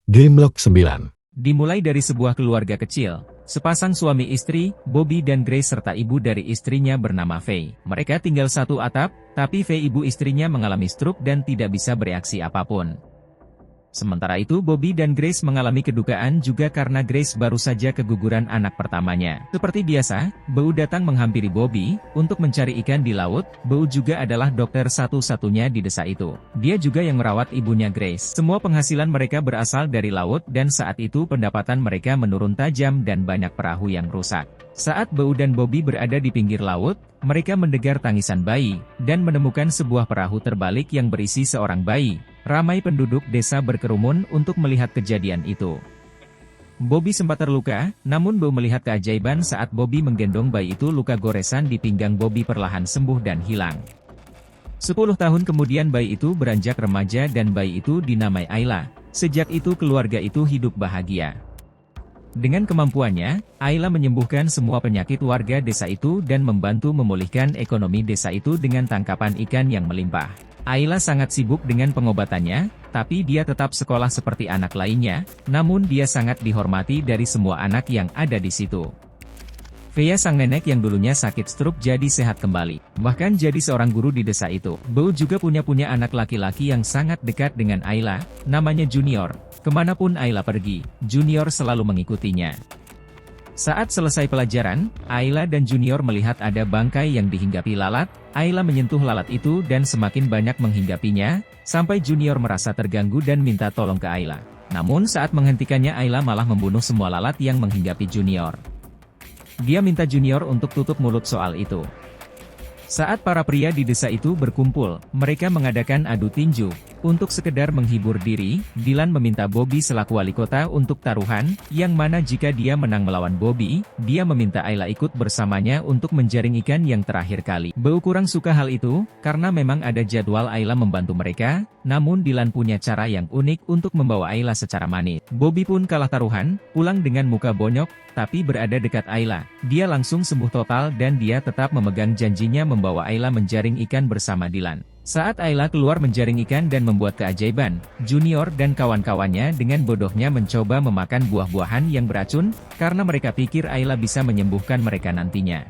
Gamelock 9. Dimulai dari sebuah keluarga kecil, sepasang suami istri, Bobby dan Grace serta ibu dari istrinya bernama Faye. Mereka tinggal satu atap, tapi Faye ibu istrinya mengalami stroke dan tidak bisa bereaksi apapun. Sementara itu Bobby dan Grace mengalami kedukaan juga karena Grace baru saja keguguran anak pertamanya. Seperti biasa, Beau datang menghampiri Bobby untuk mencari ikan di laut. Beau juga adalah dokter satu-satunya di desa itu. Dia juga yang merawat ibunya Grace. Semua penghasilan mereka berasal dari laut dan saat itu pendapatan mereka menurun tajam dan banyak perahu yang rusak. Saat Beau dan Bobby berada di pinggir laut, mereka mendengar tangisan bayi, dan menemukan sebuah perahu terbalik yang berisi seorang bayi. Ramai penduduk desa berkerumun untuk melihat kejadian itu. Bobby sempat terluka, namun Beau melihat keajaiban saat Bobby menggendong bayi itu. Luka goresan di pinggang Bobby perlahan sembuh dan hilang. 10 tahun kemudian bayi itu beranjak remaja dan bayi itu dinamai Ayla. Sejak itu keluarga itu hidup bahagia. Dengan kemampuannya, Ayla menyembuhkan semua penyakit warga desa itu dan membantu memulihkan ekonomi desa itu dengan tangkapan ikan yang melimpah. Ayla sangat sibuk dengan pengobatannya, tapi dia tetap sekolah seperti anak lainnya, namun dia sangat dihormati dari semua anak yang ada di situ. Fea sang nenek yang dulunya sakit stroke jadi sehat kembali, bahkan jadi seorang guru di desa itu. Beau juga punya anak laki-laki yang sangat dekat dengan Ayla, namanya Junior. Kemanapun Ayla pergi, Junior selalu mengikutinya. Saat selesai pelajaran, Ayla dan Junior melihat ada bangkai yang dihinggapi lalat. Ayla menyentuh lalat itu dan semakin banyak menghinggapinya, sampai Junior merasa terganggu dan minta tolong ke Ayla. Namun saat menghentikannya Ayla malah membunuh semua lalat yang menghinggapi Junior. Dia minta Junior untuk tutup mulut soal itu. Saat para pria di desa itu berkumpul, mereka mengadakan adu tinju. Untuk sekedar menghibur diri, Dylan meminta Bobby selaku wali kota untuk taruhan, yang mana jika dia menang melawan Bobby, dia meminta Ayla ikut bersamanya untuk menjaring ikan yang terakhir kali. Beau kurang suka hal itu, karena memang ada jadwal Ayla membantu mereka, namun Dylan punya cara yang unik untuk membawa Ayla secara manis. Bobby pun kalah taruhan, pulang dengan muka bonyok, tapi berada dekat Ayla. Dia langsung sembuh total dan dia tetap memegang janjinya membawa Ayla menjaring ikan bersama Dylan. Saat Ayla keluar menjaring ikan dan membuat keajaiban, Junior dan kawan-kawannya dengan bodohnya mencoba memakan buah-buahan yang beracun, karena mereka pikir Ayla bisa menyembuhkan mereka nantinya.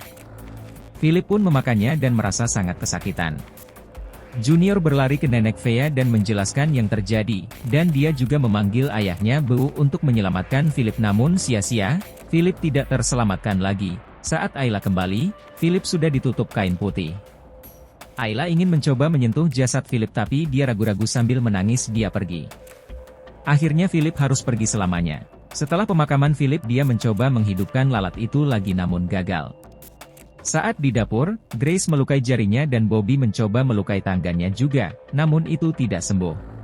Philip pun memakannya dan merasa sangat kesakitan. Junior berlari ke nenek Fea dan menjelaskan yang terjadi, dan dia juga memanggil ayahnya Beau untuk menyelamatkan Philip, namun sia-sia, Philip tidak terselamatkan lagi. Saat Ayla kembali, Philip sudah ditutup kain putih. Ayla ingin mencoba menyentuh jasad Philip tapi dia ragu-ragu sambil menangis dia pergi. Akhirnya Philip harus pergi selamanya. Setelah pemakaman Philip dia mencoba menghidupkan lalat itu lagi namun gagal. Saat di dapur, Grace melukai jarinya dan Bobby mencoba melukai tangannya juga, namun itu tidak sembuh.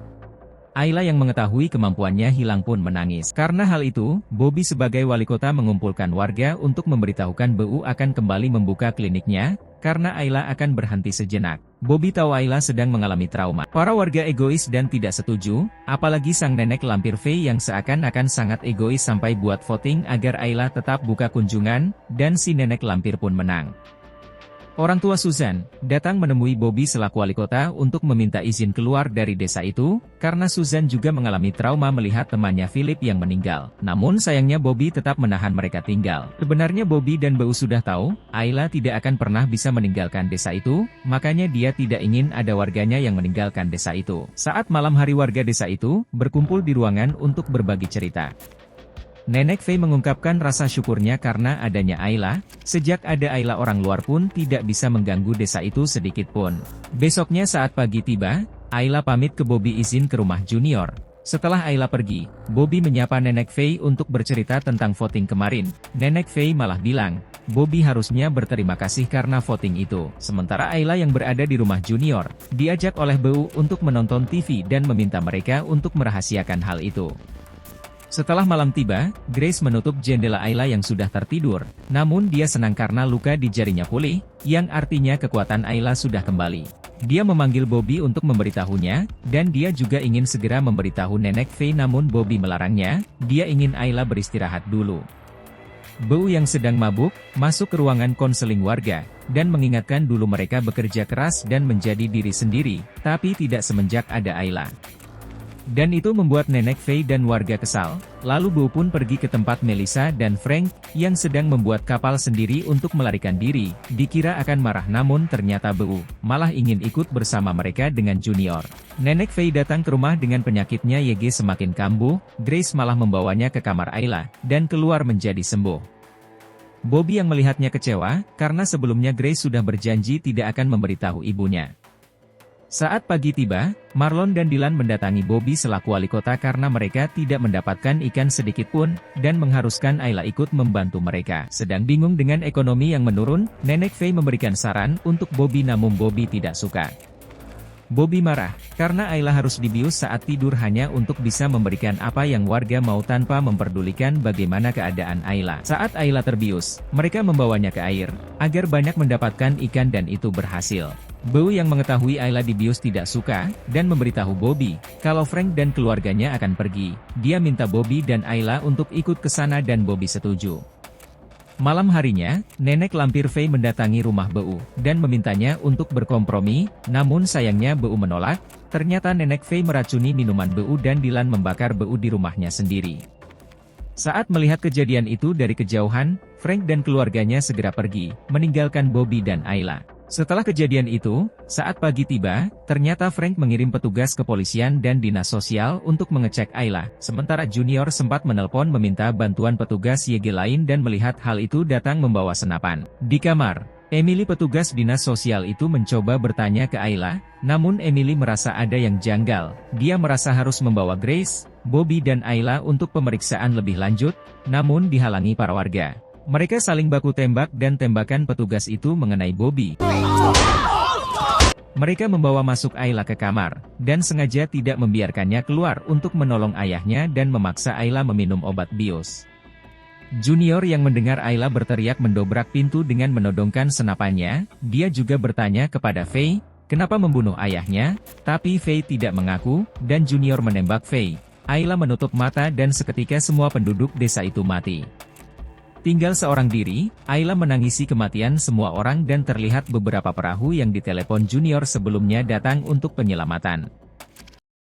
Ayla yang mengetahui kemampuannya hilang pun menangis. Karena hal itu, Bobby sebagai wali kota mengumpulkan warga untuk memberitahukan Beau akan kembali membuka kliniknya, karena Ayla akan berhenti sejenak. Bobby tahu Ayla sedang mengalami trauma. Para warga egois dan tidak setuju, apalagi sang nenek lampir Faye yang seakan-akan sangat egois sampai buat voting agar Ayla tetap buka kunjungan, dan si nenek lampir pun menang. Orang tua Susan datang menemui Bobby selaku wali kota untuk meminta izin keluar dari desa itu, karena Susan juga mengalami trauma melihat temannya Philip yang meninggal. Namun sayangnya Bobby tetap menahan mereka tinggal. Sebenarnya Bobby dan Beau sudah tahu, Ayla tidak akan pernah bisa meninggalkan desa itu, makanya dia tidak ingin ada warganya yang meninggalkan desa itu. Saat malam hari warga desa itu berkumpul di ruangan untuk berbagi cerita. Nenek Faye mengungkapkan rasa syukurnya karena adanya Ayla. Sejak ada Ayla orang luar pun tidak bisa mengganggu desa itu sedikit pun. Besoknya saat pagi tiba, Ayla pamit ke Bobby izin ke rumah Junior. Setelah Ayla pergi, Bobby menyapa Nenek Faye untuk bercerita tentang voting kemarin. Nenek Faye malah bilang, Bobby harusnya berterima kasih karena voting itu. Sementara Ayla yang berada di rumah Junior, diajak oleh Beau untuk menonton TV dan meminta mereka untuk merahasiakan hal itu. Setelah malam tiba, Grace menutup jendela Ayla yang sudah tertidur, namun dia senang karena luka di jarinya pulih, yang artinya kekuatan Ayla sudah kembali. Dia memanggil Bobby untuk memberitahunya, dan dia juga ingin segera memberitahu Nenek Faye namun Bobby melarangnya, dia ingin Ayla beristirahat dulu. Beau yang sedang mabuk, masuk ke ruangan konseling warga, dan mengingatkan dulu mereka bekerja keras dan menjadi diri sendiri, tapi tidak semenjak ada Ayla. Dan itu membuat Nenek Faye dan warga kesal. Lalu Bo pun pergi ke tempat Melissa dan Frank, yang sedang membuat kapal sendiri untuk melarikan diri. Dikira akan marah namun ternyata Bo malah ingin ikut bersama mereka dengan Junior. Nenek Faye datang ke rumah dengan penyakitnya YG semakin kambuh, Grace malah membawanya ke kamar Ayla, dan keluar menjadi sembuh. Bobby yang melihatnya kecewa, karena sebelumnya Grace sudah berjanji tidak akan memberitahu ibunya. Saat pagi tiba, Marlon dan Dylan mendatangi Bobby selaku wali kota karena mereka tidak mendapatkan ikan sedikit pun, dan mengharuskan Ayla ikut membantu mereka. Sedang bingung dengan ekonomi yang menurun, Nenek Faye memberikan saran untuk Bobby namun Bobby tidak suka. Bobby marah, karena Ayla harus dibius saat tidur hanya untuk bisa memberikan apa yang warga mau tanpa memperdulikan bagaimana keadaan Ayla. Saat Ayla terbius, mereka membawanya ke air, agar banyak mendapatkan ikan dan itu berhasil. Bo yang mengetahui Ayla dibius tidak suka, dan memberitahu Bobby, kalau Frank dan keluarganya akan pergi. Dia minta Bobby dan Ayla untuk ikut ke sana dan Bobby setuju. Malam harinya, Nenek Lampir Faye mendatangi rumah Bo, dan memintanya untuk berkompromi, namun sayangnya Bo menolak. Ternyata Nenek Faye meracuni minuman Bo dan Dylan membakar Bo di rumahnya sendiri. Saat melihat kejadian itu dari kejauhan, Frank dan keluarganya segera pergi, meninggalkan Bobby dan Ayla. Setelah kejadian itu, saat pagi tiba, ternyata Frank mengirim petugas kepolisian dan dinas sosial untuk mengecek Ayla, sementara Junior sempat menelpon meminta bantuan petugas YG lain dan melihat hal itu datang membawa senapan. Di kamar, Emily petugas dinas sosial itu mencoba bertanya ke Ayla, namun Emily merasa ada yang janggal. Dia merasa harus membawa Grace, Bobby dan Ayla untuk pemeriksaan lebih lanjut, namun dihalangi para warga. Mereka saling baku tembak dan tembakan petugas itu mengenai Bobby. Mereka membawa masuk Ayla ke kamar, dan sengaja tidak membiarkannya keluar untuk menolong ayahnya dan memaksa Ayla meminum obat bius. Junior yang mendengar Ayla berteriak mendobrak pintu dengan menodongkan senapannya. Dia juga bertanya kepada Faye, kenapa membunuh ayahnya, tapi Faye tidak mengaku, dan Junior menembak Faye. Ayla menutup mata dan seketika semua penduduk desa itu mati. Tinggal seorang diri, Ayla menangisi kematian semua orang dan terlihat beberapa perahu yang ditelepon Junior sebelumnya datang untuk penyelamatan.